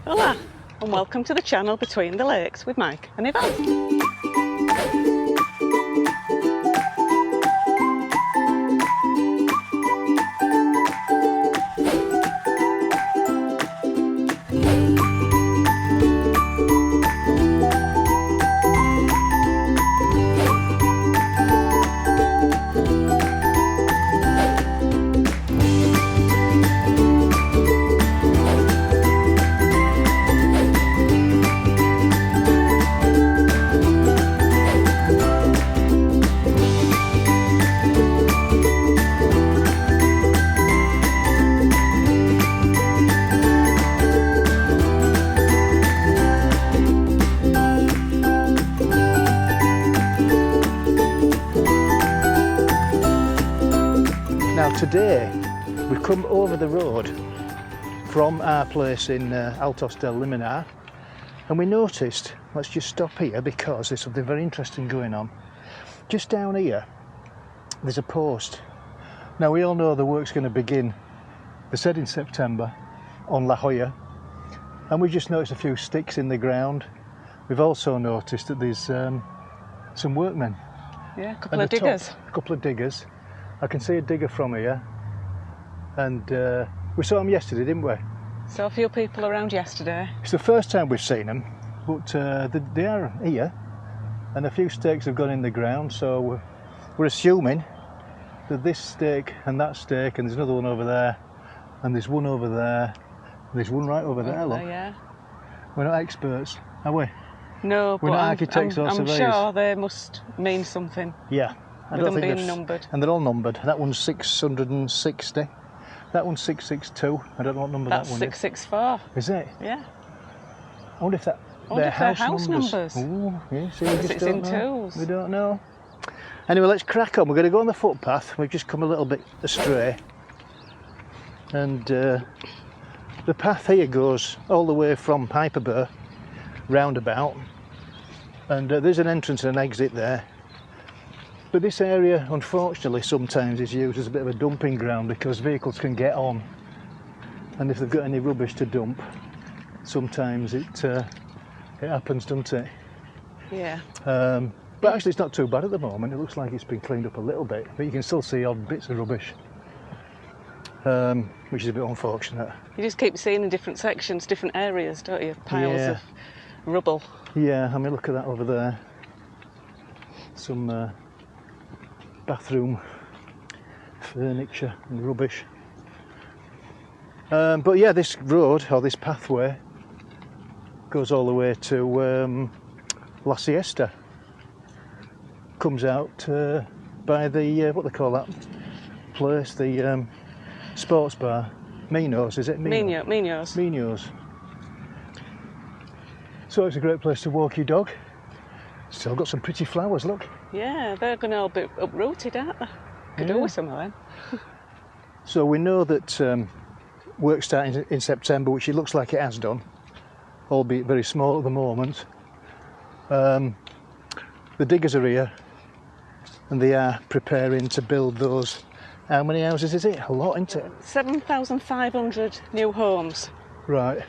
Hola, and welcome to the channel Between the Lakes with Mike and Yvonne. Now today we've come over the road from our place in Altos del Limonar, and we noticed, let's just stop here because there's something very interesting going on. Just down here there's a post. Now we all know the work's going to begin, they said in September, on La Hoya, and we've just noticed a few sticks in the ground. We've also noticed that there's some workmen. Yeah, a couple of diggers. A couple of diggers. I can see a digger from here, and we saw them yesterday, didn't we? Saw a few people around yesterday. It's the first time we've seen them, but they are here, and a few stakes have gone in the ground, so we're assuming that this stake and that stake, and there's another one over there, and there's one over there, and there's one right over there, look. Yeah. We're not experts, are we? No, we're but not architects or surveyors. I'm sure they must mean something. Yeah. I With don't them think being numbered. And they're all numbered. That one's 660. That one's 662. I don't know what number That's that one 664. Is it? Yeah. I wonder if that They're house numbers. Oh, yeah, see, we Because just it's don't in know. twos. We don't know. Anyway, let's crack on. We're going to go on the footpath. We've just come a little bit astray. And the path here goes all the way from Hyperbur roundabout. And there's an entrance and an exit there. But this area, unfortunately, sometimes is used as a bit of a dumping ground because vehicles can get on, and if they've got any rubbish to dump, sometimes it happens, doesn't it? Yeah. But actually, it's not too bad at the moment. It looks like it's been cleaned up a little bit, but you can still see odd bits of rubbish, which is a bit unfortunate. You just keep seeing in different sections, different areas, don't you? Piles Yeah. of rubble. Yeah, I mean, look at that over there. Some bathroom furniture and rubbish. But yeah, this road, or this pathway, goes all the way to La Siesta. Comes out by the, what they call that place, the sports bar. Minos, is it? Minos. Minos. So it's a great place to walk your dog. Still got some pretty flowers, look. Yeah, they're going to all be uprooted, aren't they? Could do with some of them. So we know that work starting in September, which it looks like it has done, albeit very small at the moment. The diggers are here, and they are preparing to build those. How many houses is it? A lot, isn't it? 7,500 new homes. Right.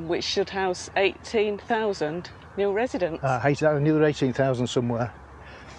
Which should house 18,000 new residents. Another 18,000 somewhere.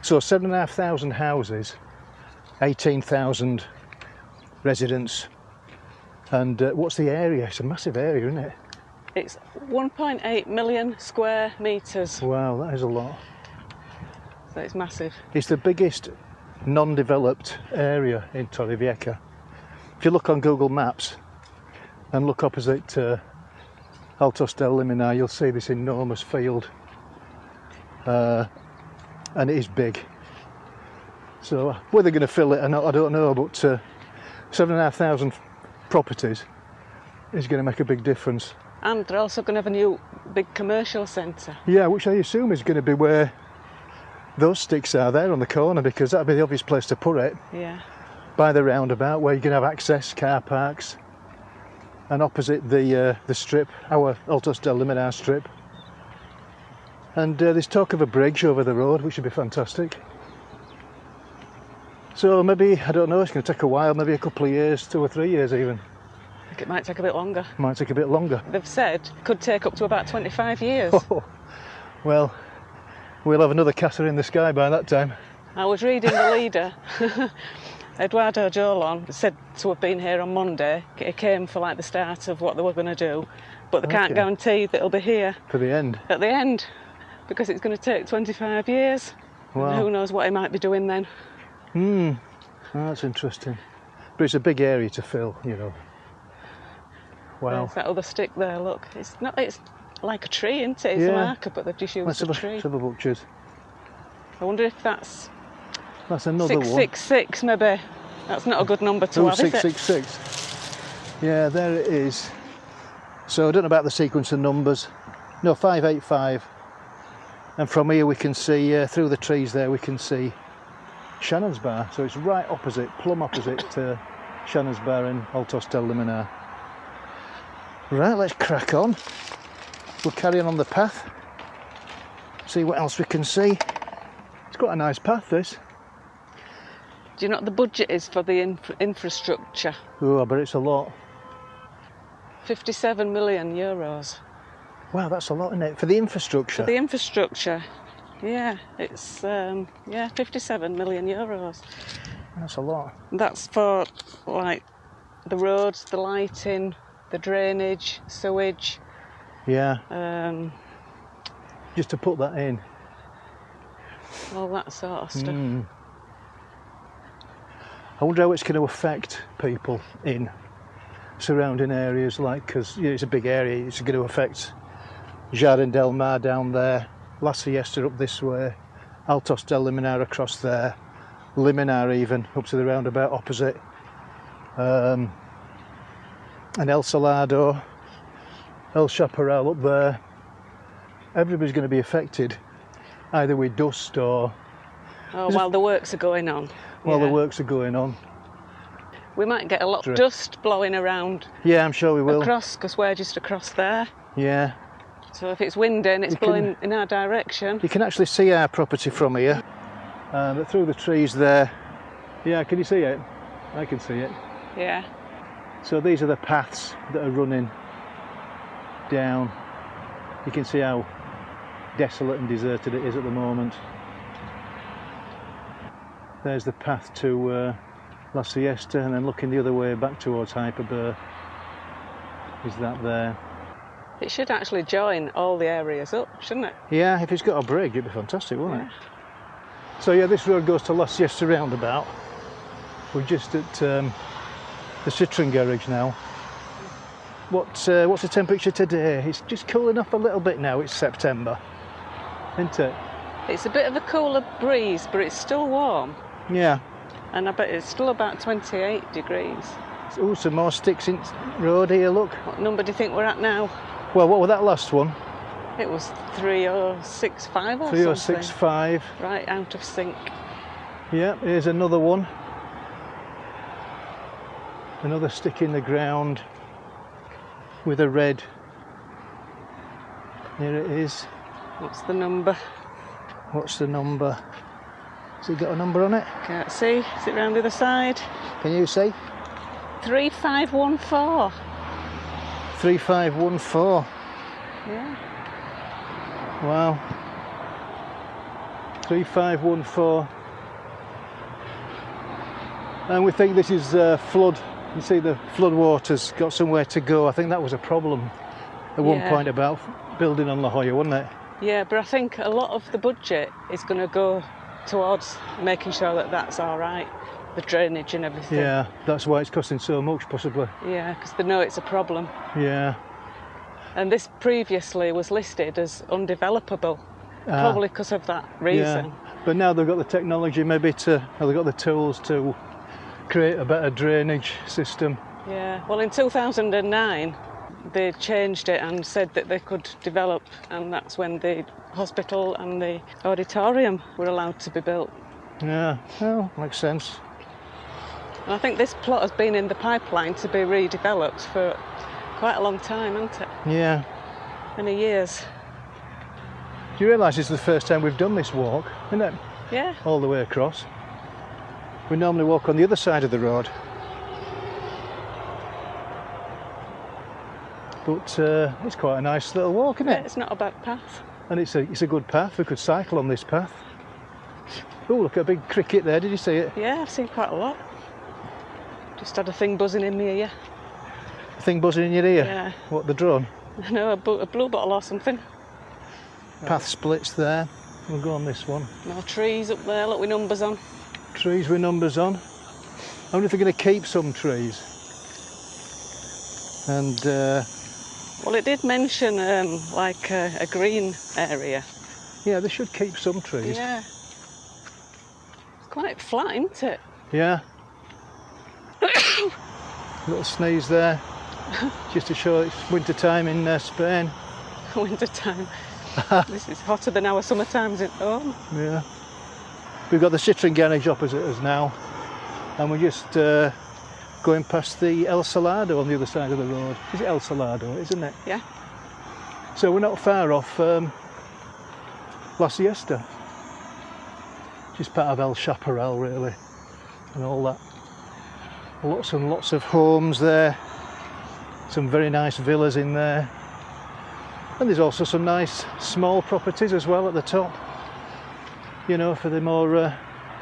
So 7,500 houses, 18,000 residents. And what's the area? It's a massive area, isn't it? It's 1.8 million square metres. Wow, that is a lot. So it's massive. It's the biggest non-developed area in Torrevieja. If you look on Google Maps and look opposite Altos del Limonar, you'll see this enormous field, and it is big. So whether they're going to fill it or not, I don't know, but 7,500 properties is going to make a big difference. And they're also going to have a new big commercial centre. Yeah, which I assume is going to be where those sticks are there on the corner, because that'd be the obvious place to put it. Yeah. By the roundabout where you can have access, car parks, and opposite the strip, our Altos del Limonar strip. And there's talk of a bridge over the road, which would be fantastic. So maybe, I don't know, it's going to take a while, maybe a couple of years, 2 or 3 years even. think it might take a bit longer. Might take a bit longer. They've said could take up to about 25 years. Oh, well, we'll have another casa in the sky by that time. I was reading the leader. Eduardo Jolon said to have been here on Monday. It came for like the start of what they were going to do, but they can't guarantee that it'll be here For the end. at the end, because it's going to take 25 years. Wow. And who knows what he might be doing then. Oh, that's interesting. But it's a big area to fill, you know. Wow. There's that other stick there, look. It's like a tree, isn't it? It's a marker, but they've just used a tree. Let's have a butcher's. I wonder if that's another 666 maybe. That's not a good number to have, is it? 666. Yeah, there it is. So I don't know about the sequence of numbers. No, 585. And from here we can see, through the trees there, we can see Shannon's Bar. So it's right opposite, plumb opposite to Shannon's Bar and Altos del Limonar. Right, let's crack on. We'll carry on the path. See what else we can see. It's quite a nice path, this. Do you know what the budget is for the infrastructure? Oh, I bet it's a lot. 57 million euros. Wow, that's a lot, isn't it? For the infrastructure? For the infrastructure, yeah. It's, 57 million euros. That's a lot. That's for, like, the roads, the lighting, the drainage, sewage. Yeah. Just to put that in. All that sort of stuff. I wonder how it's going to affect people in surrounding areas, like, because it's a big area. It's going to affect Jardin del Mar down there, Las Siesta up this way, Altos del Limonar across there, Limonar even up to the roundabout opposite, and El Salado, El Chaparal up there. Everybody's going to be affected, either with dust or... Oh, while the works are going on. While the works are going on. We might get a lot of dust blowing around. Yeah, I'm sure we will. Across, because we're just across there. Yeah. So if it's windy and it's blowing in our direction... You can actually see our property from here. But through the trees there... Yeah, can you see it? I can see it. Yeah. So these are the paths that are running down. You can see how desolate and deserted it is at the moment. There's the path to La Siesta, and then looking the other way back towards Hyperbur is that there. It should actually join all the areas up, shouldn't it? Yeah, if it's got a bridge it'd be fantastic, wouldn't it? So yeah, this road goes to La Siesta roundabout. We're just at the Citroen garage now. What's the temperature today? It's just cooling off a little bit now. It's September, isn't it? It's a bit of a cooler breeze, but it's still warm. Yeah. And I bet it's still about 28 degrees. Oh, some more sticks in road here, look. What number do you think we're at now? Well, what was that last one? It was 3065 or 3065. Something. Right out of sync. Yeah, here's another one. Another stick in the ground with a red. Here it is. What's the number? What's the number? Has it got a number on it? Can't see. Is it round the other side? Can you see? 3514. 3514. Yeah. Wow. 3514. And we think this is flood. You see the flood water's got somewhere to go. I think that was a problem at one point about building on La Hoya, wasn't it? Yeah, but I think a lot of the budget is going to go towards making sure that that's all right, the drainage and everything. Yeah, that's why it's costing so much, possibly. Yeah, because they know it's a problem. Yeah. And this previously was listed as undevelopable, probably because of that reason. Yeah. But now they've got the technology maybe they've got the tools to create a better drainage system. Yeah, well in 2009 they changed it and said that they could develop, and that's when the hospital and the auditorium were allowed to be built. Yeah, well, makes sense. And I think this plot has been in the pipeline to be redeveloped for quite a long time, hasn't it? Yeah. Many years. Do you realise this is the first time we've done this walk, isn't it? Yeah. All the way across. We normally walk on the other side of the road. But it's quite a nice little walk, isn't Yeah, it? it's not a bad path. And it's a good path. We could cycle on this path. Oh, look at a big cricket there. Did you see it? Yeah, I've seen quite a lot. Just had a thing buzzing in my ear. A thing buzzing in your ear? Yeah. What, the drone? No, a blue bottle or something. Path splits there. We'll go on this one. No trees up there, look with numbers on. Trees with numbers on. I wonder if they're going to keep some trees. And Well, it did mention like a green area. yeah, they should keep some trees. Yeah. It's quite flat, isn't it? Yeah. Little sneeze there, just to show it's winter time in Spain. Winter time. This is hotter than our summer times at home. Yeah. We've got the citron garage opposite us now, and we're just going past the El Salado on the other side of the road. Is it El Salado, isn't it? Yeah. So we're not far off La Siesta. Just part of El Chaparal, really, and all that. Lots and lots of homes there. Some very nice villas in there. And there's also some nice small properties as well at the top. You know, for the more,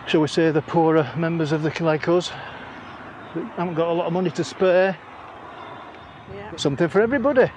shall we say, the poorer members of the like us that haven't got a lot of money to spare. Yeah. Something for everybody,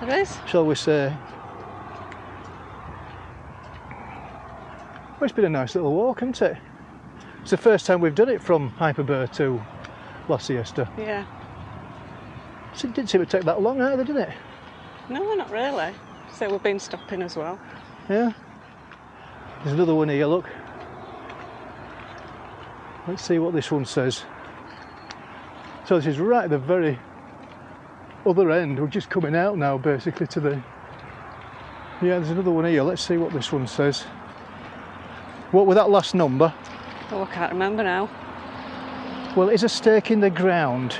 There is. shall we say. Well, it's been a nice little walk, hasn't it? It's the first time we've done it from Hyperbur to La Siesta. Yeah. So it didn't seem to take that long either, did it? No, not really. So we've been stopping as well. Yeah. There's another one here, look. Let's see what this one says. So this is right at the very other end. We're just coming out now, basically, to the... Yeah, there's another one here. Let's see what this one says. What with that last number? Oh, I can't remember now. Well, it is a stake in the ground.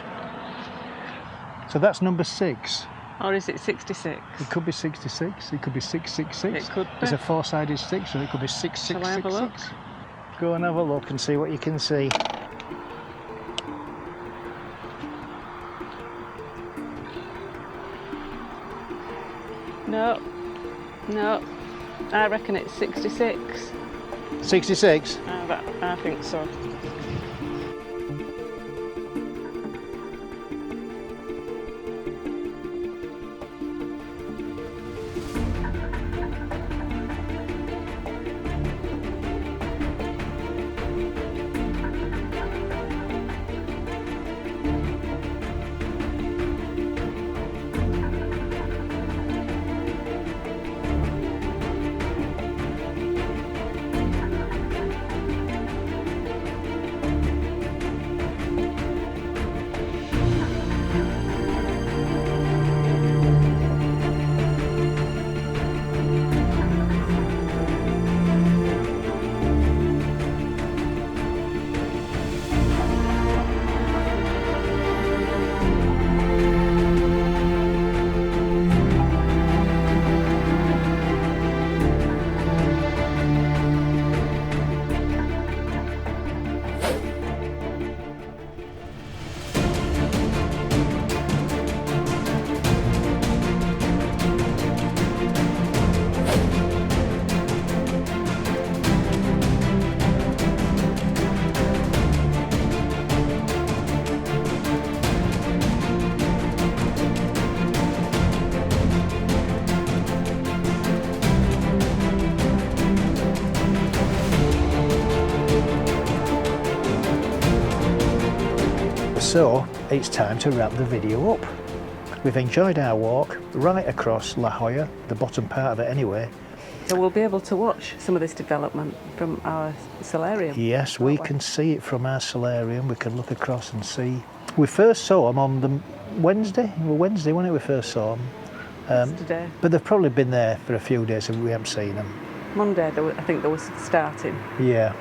So that's number 6. Or is it 66? It could be 66. It could be 666. It could be. It's a 4-sided stick, so it could be Shall I have a look? 6666. Go and have a look and see what you can see. No. No. I reckon it's 66. 66? I think so. So it's time to wrap the video up. We've enjoyed our walk right across La Hoya, the bottom part of it anyway. So we'll be able to watch some of this development from our solarium. Yes, we can see it from our solarium. We can look across and see. We first saw them on the Wednesday. Wednesday, wasn't it? We first saw them. Today. But they've probably been there for a few days and we haven't seen them. Monday, I think they were starting. Yeah.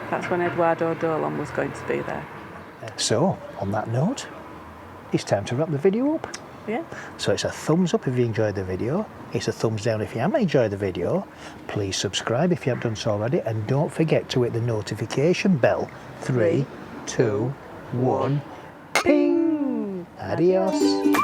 That's when Eduardo Dolon was going to be there. So, on that note, it's time to wrap the video up. Yeah. So it's a thumbs up if you enjoyed the video. It's a thumbs down if you haven't enjoyed the video. Please subscribe if you haven't done so already. And don't forget to hit the notification bell. 3, 2, 1. Ping! Adios.